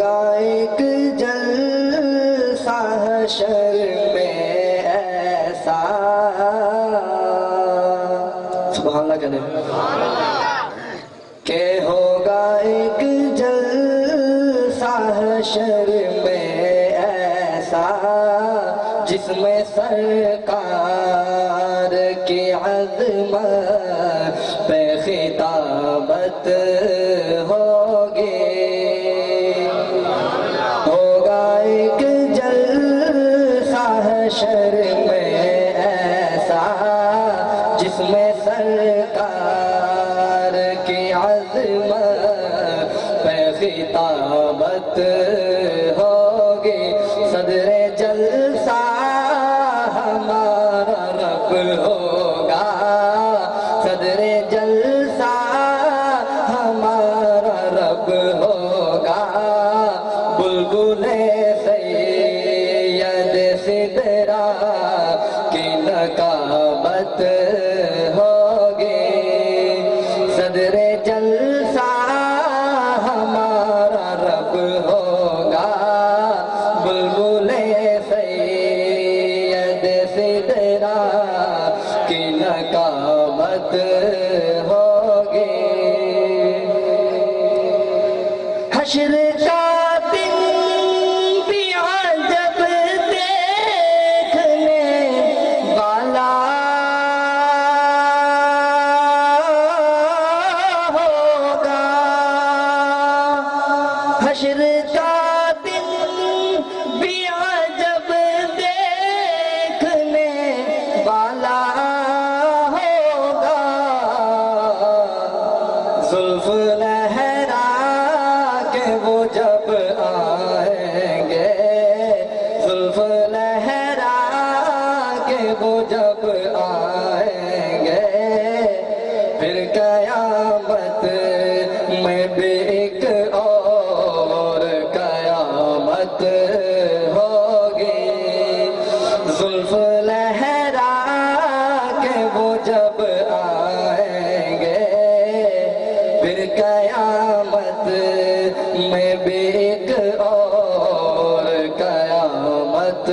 ہوگا ایک جلسہ حشر میں ایسا. سبحان اللہ کہنے کہ ہوگا ایک جلسہ حشر میں ایسا جس میں سرکار کی عظمت پہ خطابت ہوگی. ہوگا ایک جلسہ حشر میں ایسا جس میں سرکار کی عظمت پہ خطابت ہوگی. صدر جلسہ ہمارا رب ہوگا. صدر جلسہ ہمارا رب ہوگا. بلبل سید سدرا کی نقابت ہوگی. صدر جلسہ ہمارا رب ہوگا. بلبل سید سدرا کی نقابت ہوگی. حشر کا دن بھی عجب دیکھنے والا ہوگا. حشر کا دن بھی عجب دیکھنے والا ہوگا. زلف لہرا کے وہ جب آئیں گے. زلف لہرا کے وہ جب آئیں گے. پھر قیامت میں بھی ایک اور قیامت ہوگی. زلف لہرا کے وہ جب آئیں گے. پھر قیامت میں بھی ایک اور قیامت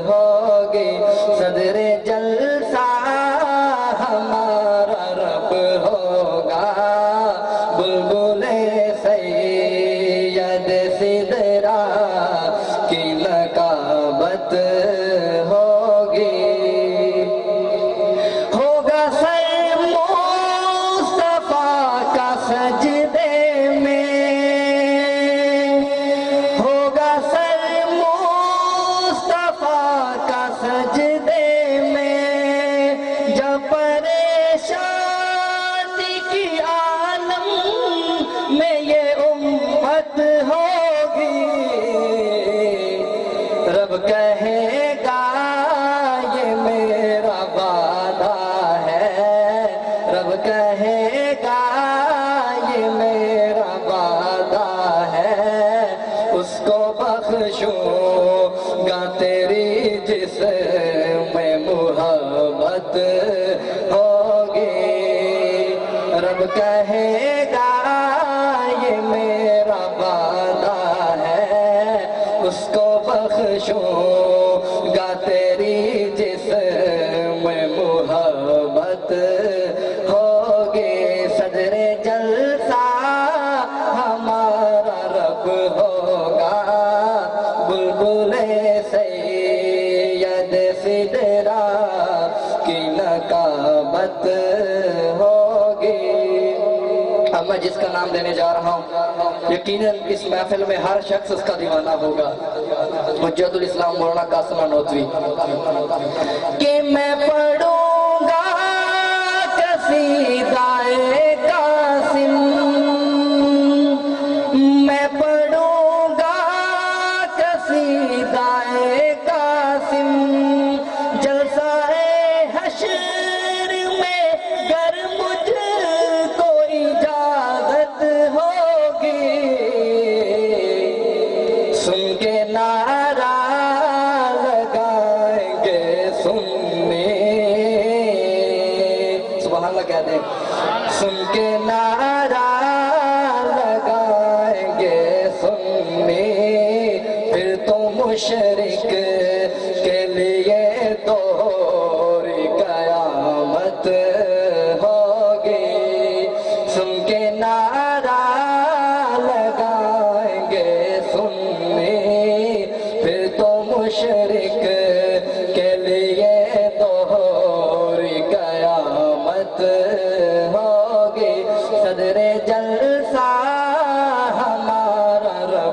ہوگی. صدر جلسہ ہمارا رب ہوگا. بلبل سید سدرا کی نقابت ہوگی. ہوگا سر مصطفیٰ کا سجدے میں. ہوگا سر مصطفیٰ کا سجدے میں. جب پریشانی کی عالم میں یہ امت ہوگی. رب کہے گا یہ میرا وعدہ ہے. رب کہے گا یہ میرا وعدہ ہے. اس کو بخشوں گا تیری جس میں محبت ہوگی. رب کہے گا یہ میرا وعدہ ہے. اس کو بخشوں گا تیری جس میں محبت ہوگی. صدر جلسہ ہمارا رب ہوگا. بلبل سید سدرا کی نقابت ہوگی. اب میں جس کا نام دینے جا رہا ہوں یقیناً اس محفل میں ہر شخص اس کا دیوانہ ہوگا. حجت الاسلام مولانا قاسم نانوتوی. کہ میں پڑھوں گا قصیدہ قاسم. میں پڑھوں گا قصیدہ قاسم. جلسہ حشر میں گر مجھ کو اجازت ہوگی. سن کے نعرہ لگائیں گے سننے. سبحان اللہ کہتے ہیں. سن کے نعرہ لگائیں گے سننے.